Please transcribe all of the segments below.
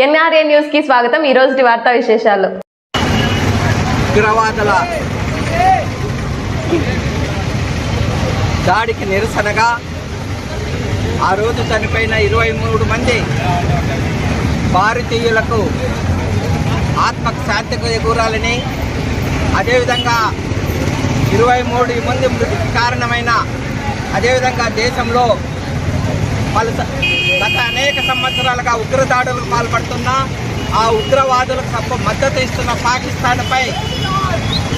NRA news కి స్వాగతం. ఈ రోజు వార్తా విశేషాలు. ఉగ్రవాదుల దాడికి నిరసనగా ఆ రోజు చనిపోయిన 23 మంది భారతీయులకు ఆత్మకు శాంతి చేకూరాలని, అదేవిధంగా 23 మంది మృతికి కారణమైన, అదేవిధంగా దేశంలో గత అనేక సంవత్సరాలుగా ఉగ్రదాడులకు పాల్పడుతున్న ఆ ఉగ్రవాదులకు మద్దతు ఇస్తున్న పాకిస్తాన్పై,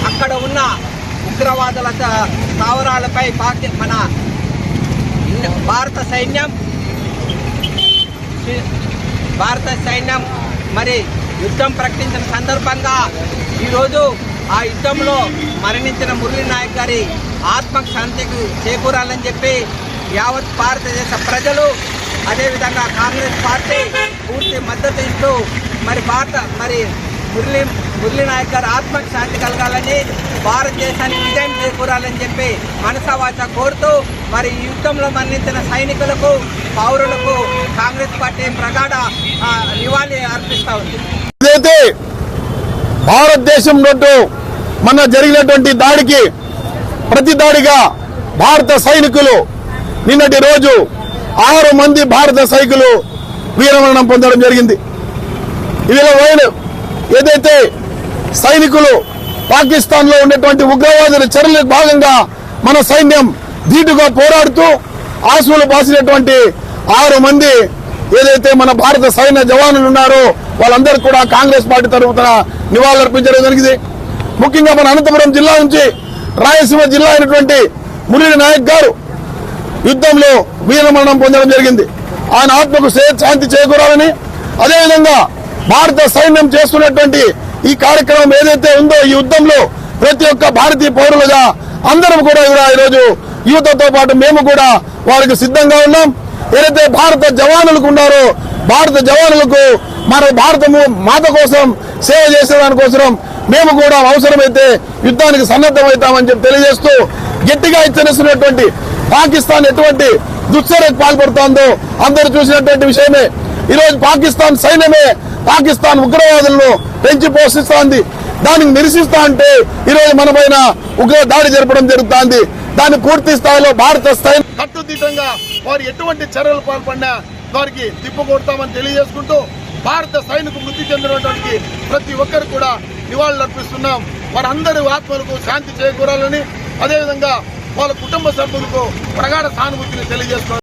అక్కడ ఉన్న ఉగ్రవాదుల స్థావరాలపై మన భారత సైన్యం మరి యుద్ధం ప్రకటించిన సందర్భంగా ఈరోజు ఆ యుద్ధంలో మరణించిన మురళీ నాయక్ గారి ఆత్మకు శాంతికి చేకూరాలని చెప్పి యావత్ భారతదేశ ప్రజలు, అదేవిధంగా కాంగ్రెస్ పార్టీ పూర్తి మద్దతు ఇస్తూ మరి మురళీ నాయక్ గారి ఆత్మకు శాంతి కలగాలని, భారతదేశానికి విజయం చేకూరాలని చెప్పి మనసావాచ కోరుతూ మరి ఈ యుద్ధంలో మరణించిన సైనికులకు, పౌరులకు కాంగ్రెస్ పార్టీ ప్రగాఢ నివాళి అర్పిస్తూ ఉంది. ఏదైతే భారతదేశంలో మన జరిగినటువంటి దాడికి ప్రతిదాడిగా భారత సైనికులు నిన్నటి రోజు 6 మంది భారత సైనికులు వీరమరణం పొందడం జరిగింది. ఇవిలో ఏదైతే సైనికులు పాకిస్తాన్ లో ఉన్నటువంటి ఉగ్రవాదుల చర్యలకు భాగంగా మన సైన్యం ధీటుగా పోరాడుతూ ఆసులు బాసినటువంటి 6 మంది ఏదైతే మన భారత సైన్య జవానులు ఉన్నారో వాళ్ళందరూ కూడా కాంగ్రెస్ పార్టీ తరఫున నివాళులర్పించడం జరిగింది. ముఖ్యంగా మన అనంతపురం జిల్లా నుంచి రాయలసీమ జిల్లా అయినటువంటి మురళీ నాయక్ గారు యుద్ధంలో వీరమరణం పొందడం జరిగింది. ఆయన ఆత్మకు శాంతి చేకూరాలని, అదేవిధంగా భారత సైన్యం చేస్తున్నటువంటి ఈ కార్యక్రమం ఏదైతే ఉందో ఈ యుద్ధంలో ప్రతి ఒక్క భారతీయ పౌరులుగా అందరం కూడా ఈరోజు యువతతో పాటు మేము కూడా వారికి సిద్ధంగా ఉన్నాం. ఏదైతే భారత జవానులకు ఉన్నారో భారత జవానులకు మన భారత మాత కోసం సేవ చేసేదానికోసం మేము కూడా అవసరమైతే యుద్ధానికి సన్నద్ధమవుతామని చెప్పి తెలియజేస్తూ, గట్టిగా హెచ్చరిస్తున్నటువంటి పాకిస్తాన్ ఎటువంటి దుశ్చర్యకు పాల్పడుతోందో అందరూ చూసినటువంటి విషయమే. ఈరోజు పాకిస్తాన్ సైన్యమే పాకిస్తాన్ ఉగ్రవాదులను పెంచి పోషిస్తోంది. దానికి నిరసిస్తా అంటే ఈరోజు మన పైన ఉగ్ర దాడి జరపడం జరుగుతోంది. దాన్ని పూర్తి స్థాయిలో భారత సైన్యం కట్టుదిట్టంగా వారు ఎటువంటి చర్యలు పాల్పడినా వారికి తిప్పుకొడతామని తెలియజేసుకుంటూ, భారత సైనికు మృతి చెందినటువంటి ప్రతి ఒక్కరు కూడా నివాళులర్పిస్తున్నాం. వారందరి ఆత్మలకు శాంతి చేకూరాలని, అదేవిధంగా వాళ్ళ కుటుంబ సభ్యులకు ప్రగాఢ సానుభూతిని తెలియజేస్తున్నాం.